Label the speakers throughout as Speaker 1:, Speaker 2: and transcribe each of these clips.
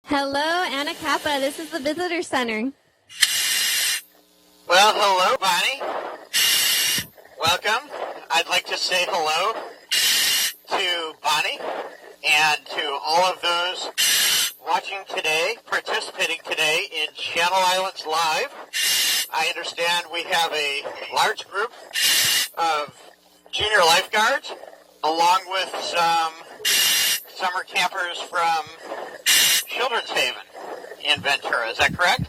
Speaker 1: Hello, Anacapa. This is the visitor center.
Speaker 2: Well, hello, Bonnie. Welcome. I'd like to say hello to Bonnie and to all of those watching today, participating today in Channel Islands Live. I understand we have a large group of junior lifeguards along with some summer campers from Children's Haven in Ventura. Is that correct?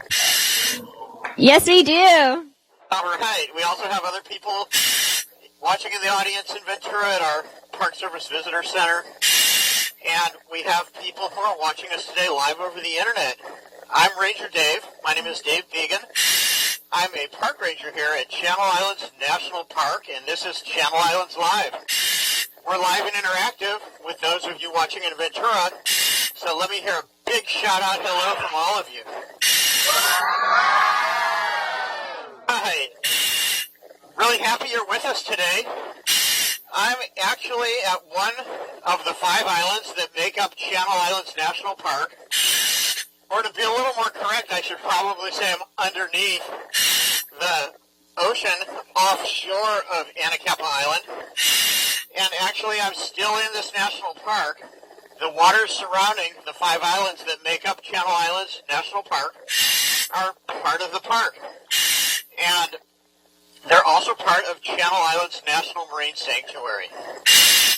Speaker 1: Yes, we do.
Speaker 2: All right. We also have other people watching in the audience in Ventura at our Park Service Visitor Center. And we have people who are watching us today live over the internet. I'm Ranger Dave. My name is Dave Vegan. I'm a park ranger here at Channel Islands National Park, and this is Channel Islands Live. We're live and interactive with those of you watching in Ventura. So let me hear a big shout-out hello from all of you. Right. Really happy you're with us today. I'm actually at one of the 5 islands that make up Channel Islands National Park. Or to be a little more correct, I should probably say I'm underneath the ocean offshore of Anacapa Island. And actually, I'm still in this national park. The waters surrounding the 5 islands that make up Channel Islands National Park are part of the park. And they're also part of Channel Islands National Marine Sanctuary.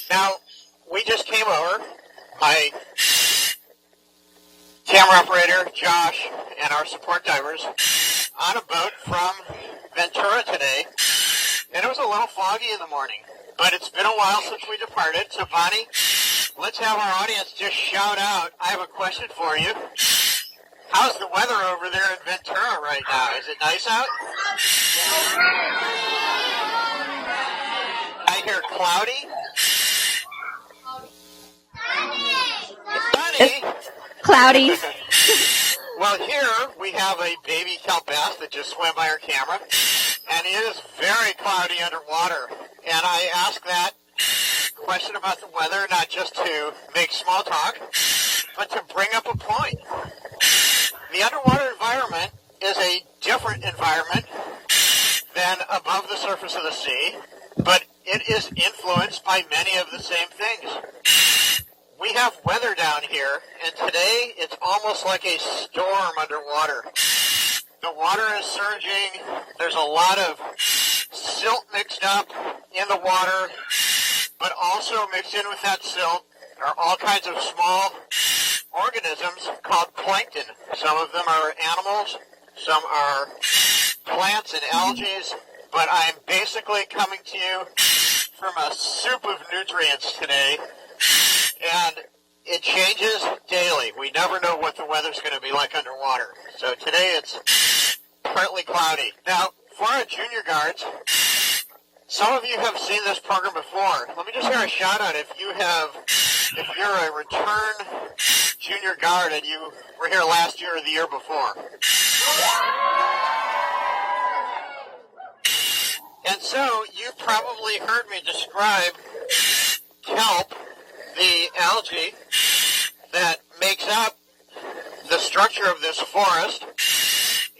Speaker 2: Now, we just came over, my camera operator, Josh, and our support divers, on a boat from Ventura today. And it was a little foggy in the morning, but it's been a while since we departed. So, Bonnie, let's have our audience just shout out. I have a question for you. How's the weather over there in Ventura right now? Is it nice out? I hear cloudy. Sunny.
Speaker 1: Cloudy.
Speaker 2: Well, here we have a baby kelp bass that just swam by our camera, and it is very cloudy underwater. And I ask that question about the weather not just to make small talk, but to bring up a point. The underwater environment is a different environment than above the surface of the sea, but it is influenced by many of the same things. We have weather down here, and today it's almost like a storm underwater. The water is surging. There's a lot of silt mixed up in the water, but also mixed in with that silt are all kinds of small organisms called plankton. Some of them are animals, some are plants and algae, but I'm basically coming to you from a soup of nutrients today, and it changes daily. We never know what the weather's going to be like underwater. So today it's partly cloudy. Now, for our junior guards, some of you have seen this program before. Let me just hear a shout out if you're a return junior guard and you were here last year or the year before. And so you probably heard me describe kelp, the algae that makes up the structure of this forest.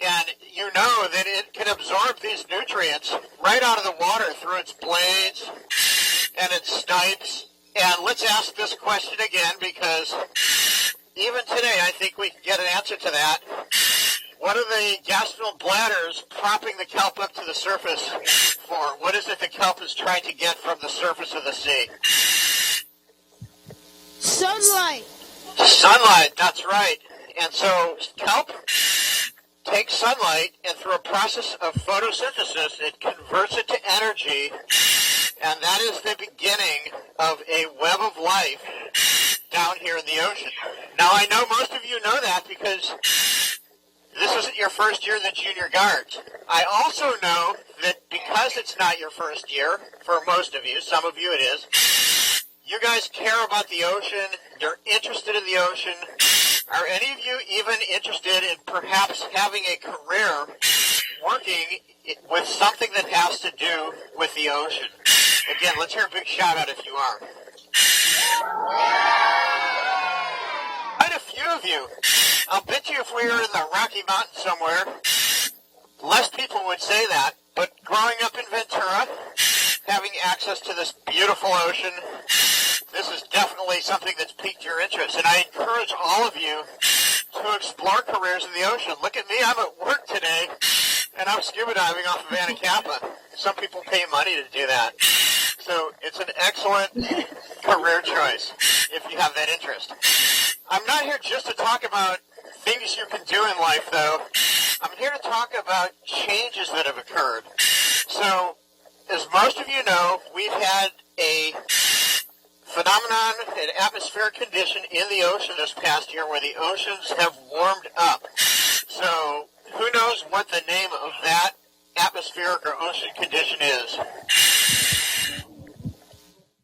Speaker 2: And you know that it can absorb these nutrients right out of the water through its blades and its stipes. And let's ask this question again, because even today I think we can get an answer to that. What are the gastrointestinal bladders propping the kelp up to the surface for? What is it the kelp is trying to get from the surface of the sea?
Speaker 3: Sunlight.
Speaker 2: Sunlight, that's right. And so kelp takes sunlight, and through a process of photosynthesis, it converts it to energy, and that is the beginning of a web of life down here in the ocean. Now, I know most of you know that because this isn't your first year in the junior guards. I also know that because it's not your first year, for most of you, some of you it is, you guys care about the ocean, you're interested in the ocean. Are any of you even interested in perhaps having a career working with something that has to do with the ocean? Again, let's hear a big shout out if you are. Quite a few of you. I'll bet you if we were in the Rocky Mountains somewhere, less people would say that. But growing up in Ventura, having access to this beautiful ocean, this is definitely something that's piqued your interest. And I encourage all of you to explore careers in the ocean. Look at me, I'm at work today, and I'm scuba diving off of Anacapa. Some people pay money to do that. So it's an excellent career choice if you have that interest. I'm not here just to talk about things you can do in life, though. I'm here to talk about changes that have occurred. So, as most of you know, we've had a phenomenon, an atmospheric condition in the ocean this past year where the oceans have warmed up. So, who knows what the name of that atmospheric or ocean condition is?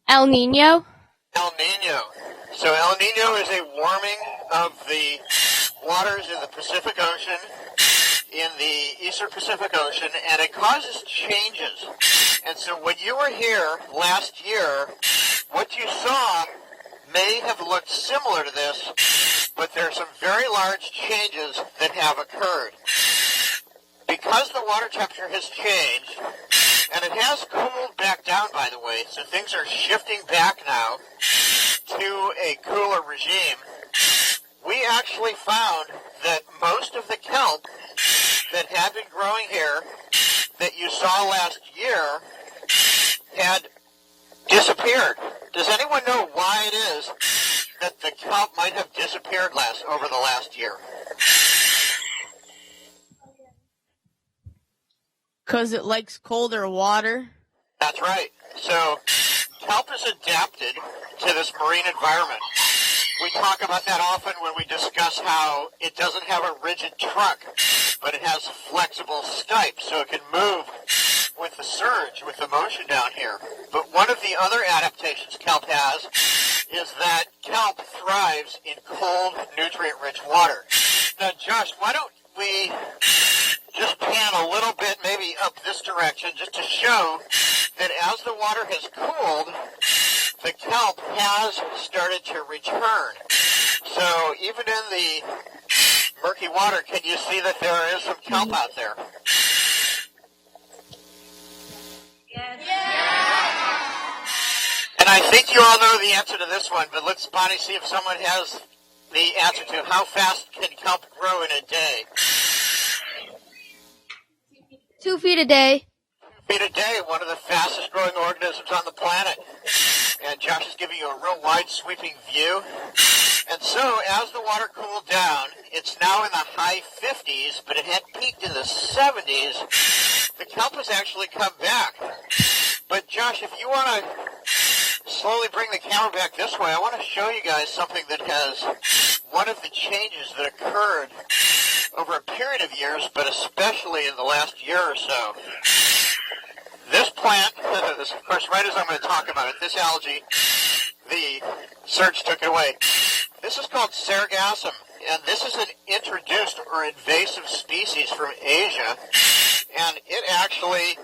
Speaker 1: El Nino?
Speaker 2: El Nino. So El Nino is a warming of the waters in the Pacific Ocean, in the Eastern Pacific Ocean, and it causes changes. And so when you were here last year, what you saw may have looked similar to this, but there are some very large changes that have occurred. Because the water temperature has changed, and it has cooled back down, by the way, so things are shifting back now to a cooler regime, we actually found that most of the kelp that had been growing here that you saw last year had disappeared. Does anyone know why it is that the kelp might have disappeared over the last year?
Speaker 3: Because it likes colder water?
Speaker 2: That's right. So kelp is adapted to this marine environment. We talk about that often when we discuss how it doesn't have a rigid trunk, but it has flexible stipes, so it can move with the surge, with the motion down here. But one of the other adaptations kelp has is that kelp thrives in cold, nutrient-rich water. Now, Josh, why don't we just pan a little bit maybe up this direction just to show that as the water has cooled, the kelp has started to return. So even in the murky water, can you see that there is some kelp out there? And I think you all know the answer to this one, but let's, Bonnie, see if someone has the answer to how fast can kelp grow in a day?
Speaker 1: 2 feet a day.
Speaker 2: 2 feet a day, one of the fastest growing organisms on the planet. And Josh is giving you a real wide sweeping view. And so as the water cooled down, it's now in the high 50s, but it had peaked in the 70s. The kelp has actually come back. But Josh, if you want to slowly bring the camera back this way, I want to show you guys something that has one of the changes that occurred over a period of years, but especially in the last year or so. This plant, of course, right as I'm going to talk about it, this algae, the search took it away. This is called sargassum, and this is an introduced or invasive species from Asia, and it actually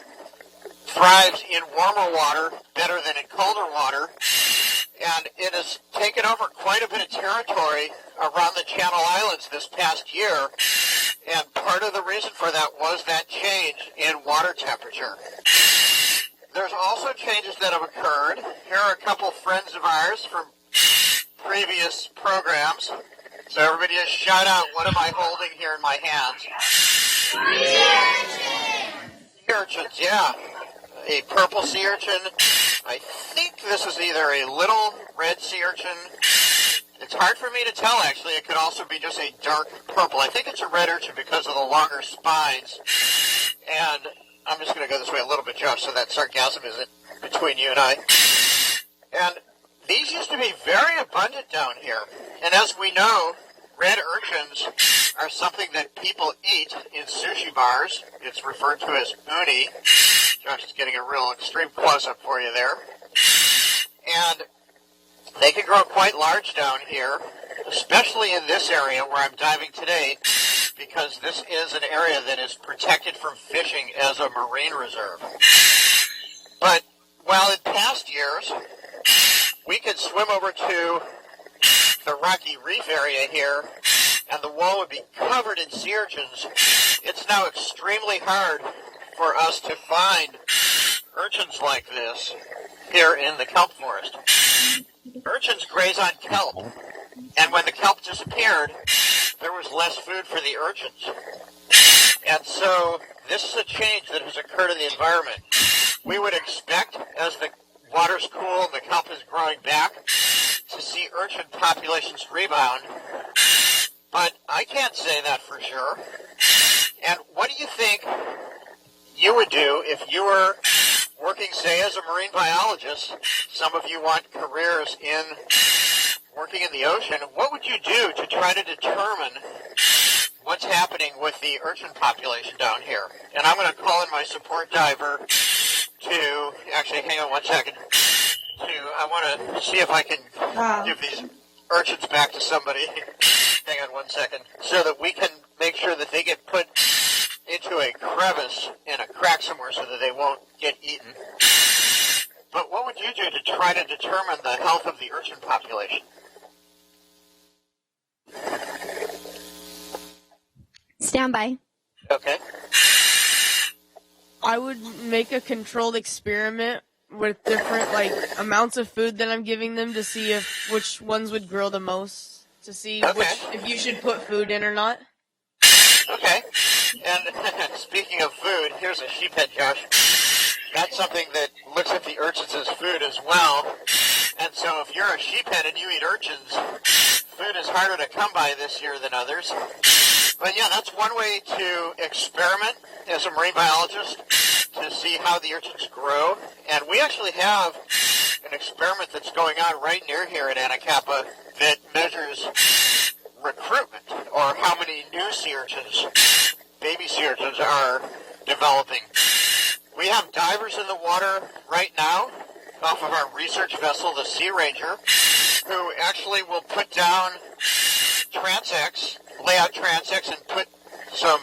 Speaker 2: thrives in warmer water better than in colder water, and it has taken over quite a bit of territory around the Channel Islands this past year, and part of the reason for that was that change in water temperature. There's also changes that have occurred. Here are a couple friends of ours from previous programs. So everybody just shout out, what am I holding here in my hands? Sea urchins, yeah. A purple sea urchin. I think this is either a little red sea urchin. It's hard for me to tell, actually. It could also be just a dark purple. I think it's a red urchin because of the longer spines. And I'm just going to go this way a little bit, Josh, so that sargassum isn't between you and I. And these used to be very abundant down here. And as we know, red urchins are something that people eat in sushi bars. It's referred to as uni. Josh is getting a real extreme close-up for you there. And they can grow quite large down here, especially in this area where I'm diving today, because this is an area that is protected from fishing as a marine reserve. But while in past years, we could swim over to the Rocky Reef area here and the wall would be covered in sea urchins, it's now extremely hard for us to find urchins like this here in the kelp forest. Urchins graze on kelp, and when the kelp disappeared, there was less food for the urchins. And so this is a change that has occurred in the environment. We would expect, as the water's cool and the kelp is growing back, to see urchin populations rebound, but I can't say that for sure. And what do you think you would do if you were working, say, as a marine biologist? Some of you want careers in working in the ocean. What would you do to try to determine what's happening with the urchin population down here? And I'm going to call in my support diver to, actually, hang on one second, I want to see if I can give these urchins back to somebody. Hang on one second. So that we can make sure that they get put into a crevice in a crack somewhere so that they won't get eaten. But what would you do to try to determine the health of the urchin population?
Speaker 4: Stand by.
Speaker 2: Okay.
Speaker 3: I would make a controlled experiment with different amounts of food that I'm giving them to see which ones would grow the most, to see if you should put food in or not.
Speaker 2: Okay. And speaking of food, here's a sheephead, Josh. That's something that looks at the urchins as food as well. And so if you're a sheephead and you eat urchins, food is harder to come by this year than others. But yeah, that's one way to experiment as a marine biologist to see how the urchins grow. And we actually have an experiment that's going on right near here at Anacapa that measures recruitment, or how many new sea urchins, baby sea urchins, are developing. We have divers in the water right now off of our research vessel, the Sea Ranger, who actually will put down transects, lay out transects, and put some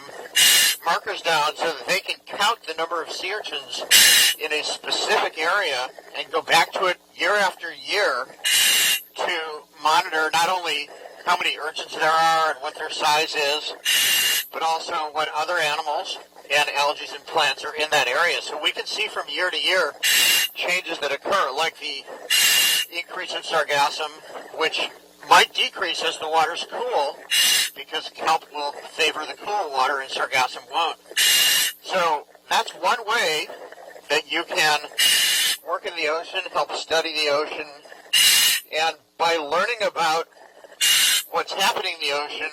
Speaker 2: markers down so that they can count the number of sea urchins in a specific area and go back to it year after year to monitor not only how many urchins there are and what their size is, but also what other animals and algae and plants are in that area. So we can see from year to year changes that occur, like the increase in sargassum, which might decrease as the water's cool, because kelp will favor the cool water and sargassum won't. So that's one way that you can work in the ocean, help study the ocean, and by learning about what's happening in the ocean,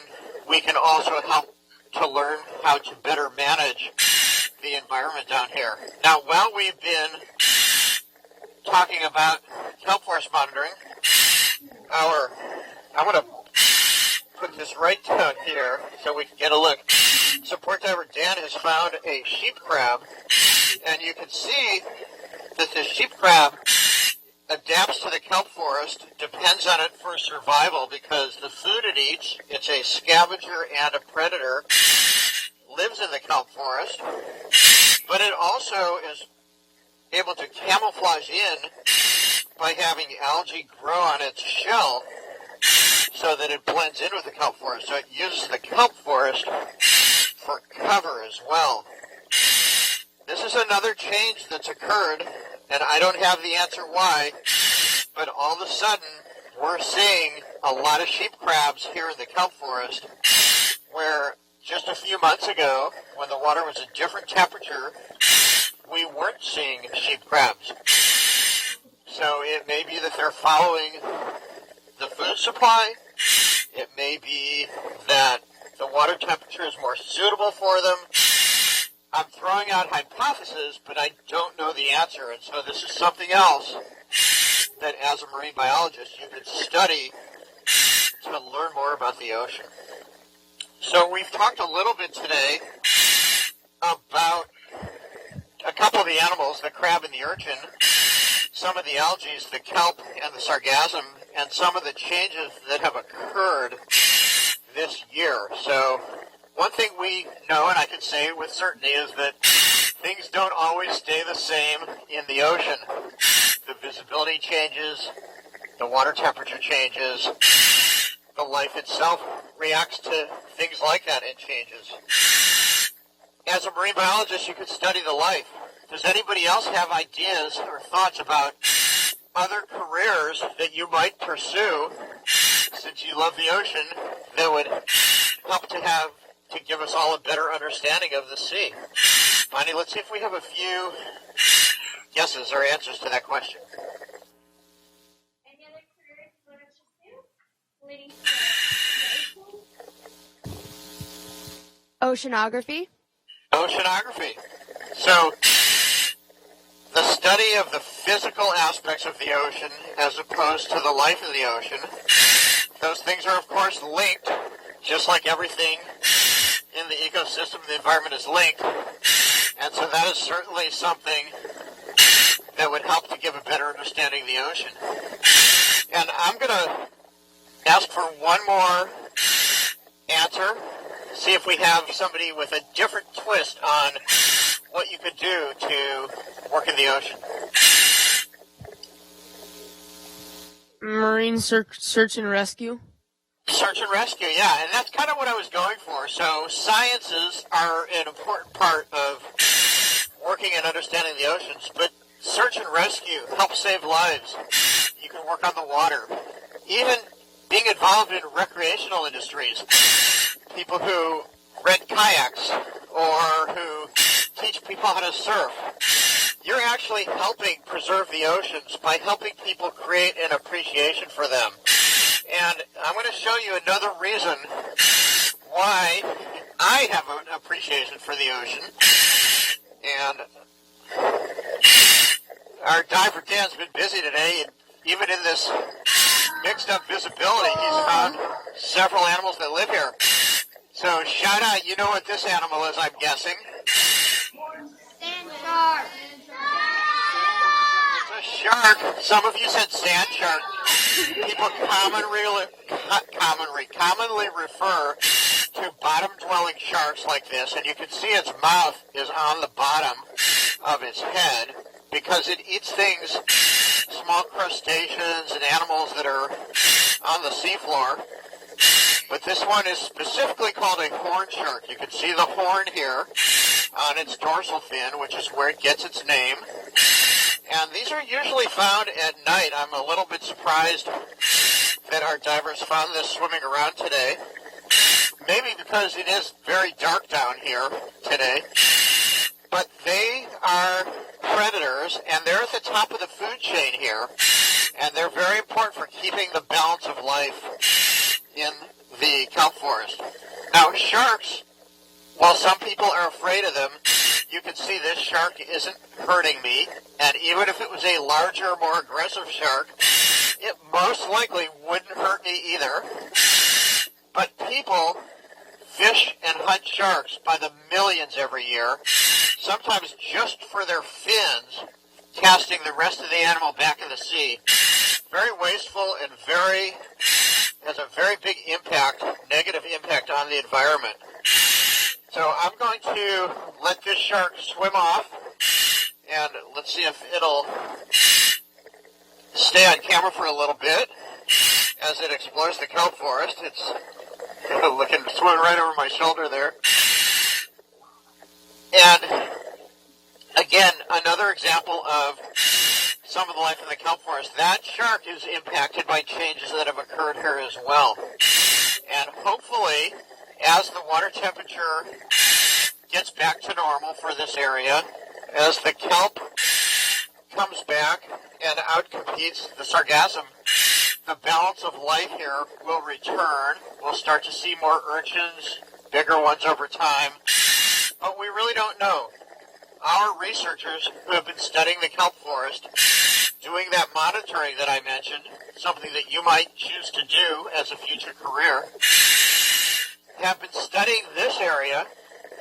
Speaker 2: we can also help to learn how to better manage the environment down here. Now, while we've been talking about kelp forest monitoring, I'm going to put this right down here so we can get a look. Support diver Dan has found a sheep crab, and you can see that the sheep crab adapts to the kelp forest, depends on it for survival, because the food it eats, it's a scavenger and a predator, lives in the kelp forest, but it also is able to camouflage in by having algae grow on its shell so that it blends in with the kelp forest. So it uses the kelp forest for cover as well. This is another change that's occurred, and I don't have the answer why, but all of a sudden we're seeing a lot of sheep crabs here in the kelp forest, where just a few months ago, when the water was a different temperature, we weren't seeing sheep crabs. So it may be that they're following the food supply. It may be that the water temperature is more suitable for them. I'm throwing out hypotheses, but I don't know the answer. And so this is something else that as a marine biologist you could study to learn more about the ocean. So we've talked a little bit today about a couple of the animals, the crab and the urchin, some of the algae, the kelp and the sargassum, and some of the changes that have occurred this year. So one thing we know, and I can say with certainty, is that things don't always stay the same in the ocean. The visibility changes, the water temperature changes, the life itself reacts to things like that and changes. As a marine biologist, you could study the life. Does anybody else have ideas or thoughts about other careers that you might pursue, since you love the ocean, that would help to give us all a better understanding of the sea? Bonnie, let's see if we have a few guesses or answers to that question.
Speaker 5: Any other careers you want to pursue relating to the ocean?
Speaker 1: Oceanography.
Speaker 2: Oceanography. So, the study of the physical aspects of the ocean as opposed to the life of the ocean. Those things are, of course, linked, just like everything in the ecosystem, the environment is linked. And so that is certainly something that would help to give a better understanding of the ocean. And I'm going to ask for one more answer, see if we have somebody with a different twist on what you could do to work in the ocean.
Speaker 3: Marine search and rescue.
Speaker 2: Search and rescue, yeah, and that's kind of what I was going for. So sciences are an important part of working and understanding the oceans, but search and rescue helps save lives. You can work on the water. Even being involved in recreational industries, people who rent kayaks or who teach people how to surf, you're actually helping preserve the oceans by helping people create an appreciation for them. And I'm going to show you another reason why I have an appreciation for the ocean. And our diver Dan's been busy today, and even in this mixed up visibility, he's found several animals that live here. So shout out, you know what this animal is, I'm guessing.
Speaker 5: Sand shark.
Speaker 2: It's a shark. Some of you said sand shark. People commonly refer to bottom-dwelling sharks like this, and you can see its mouth is on the bottom of its head because it eats things, small crustaceans and animals that are on the seafloor. But this one is specifically called a horn shark. You can see the horn here on its dorsal fin, which is where it gets its name. And these are usually found at night. I'm a little bit surprised that our divers found this swimming around today. Maybe because it is very dark down here today. But they are predators, and they're at the top of the food chain here. And they're very important for keeping the balance of life in the kelp forest. Now, sharks, while some people are afraid of them, you can see this shark isn't hurting me, and even if it was a larger, more aggressive shark, it most likely wouldn't hurt me either. But people fish and hunt sharks by the millions every year, sometimes just for their fins, casting the rest of the animal back in the sea. Very wasteful and has a very big impact, negative impact on the environment. So I'm going to let this shark swim off, and let's see if it'll stay on camera for a little bit as it explores the kelp forest. It's swimming right over my shoulder there. And again, another example of some of the life in the kelp forest. That shark is impacted by changes that have occurred here as well. And hopefully, as the water temperature gets back to normal for this area, as the kelp comes back and outcompetes the sargassum, the balance of life here will return. We'll start to see more urchins, bigger ones over time, but we really don't know. Our researchers who have been studying the kelp forest, doing that monitoring that I mentioned, something that you might choose to do as a future career, have been studying this area,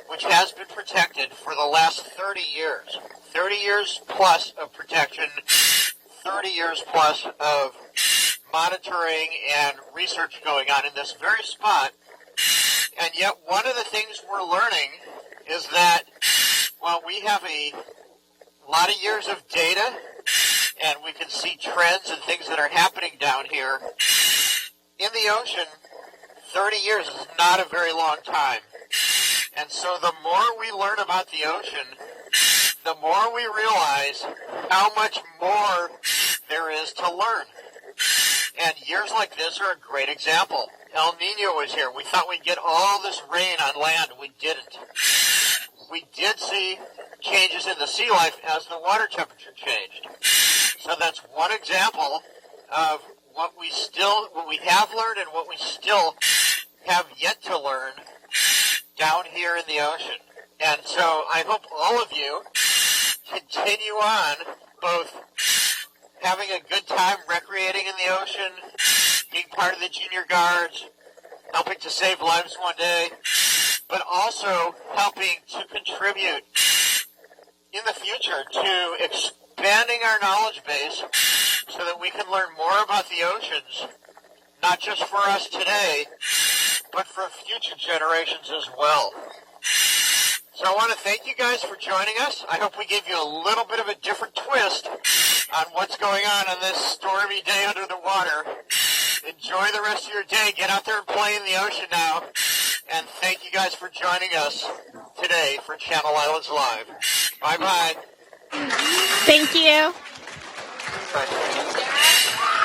Speaker 2: which has been protected for the last 30 years. 30 years plus of protection, 30 years plus of monitoring and research going on in this very spot. And yet one of the things we're learning is that while we have a lot of years of data and we can see trends and things that are happening down here, in the ocean, 30 years is not a very long time. And so the more we learn about the ocean, the more we realize how much more there is to learn. And years like this are a great example. El Nino was here. We thought we'd get all this rain on land. We didn't. We did see changes in the sea life as the water temperature changed. So that's one example of what we have learned and what we still have yet to learn down here in the ocean. And so I hope all of you continue on both having a good time recreating in the ocean, being part of the junior guards, helping to save lives one day, but also helping to contribute in the future to expanding our knowledge base so that we can learn more about the oceans, not just for us today, but for future generations as well. So I want to thank you guys for joining us. I hope we gave you a little bit of a different twist on what's going on this stormy day under the water. Enjoy the rest of your day. Get out there and play in the ocean now. And thank you guys for joining us today for Channel Islands Live. Bye-bye.
Speaker 4: Thank you.
Speaker 2: Bye.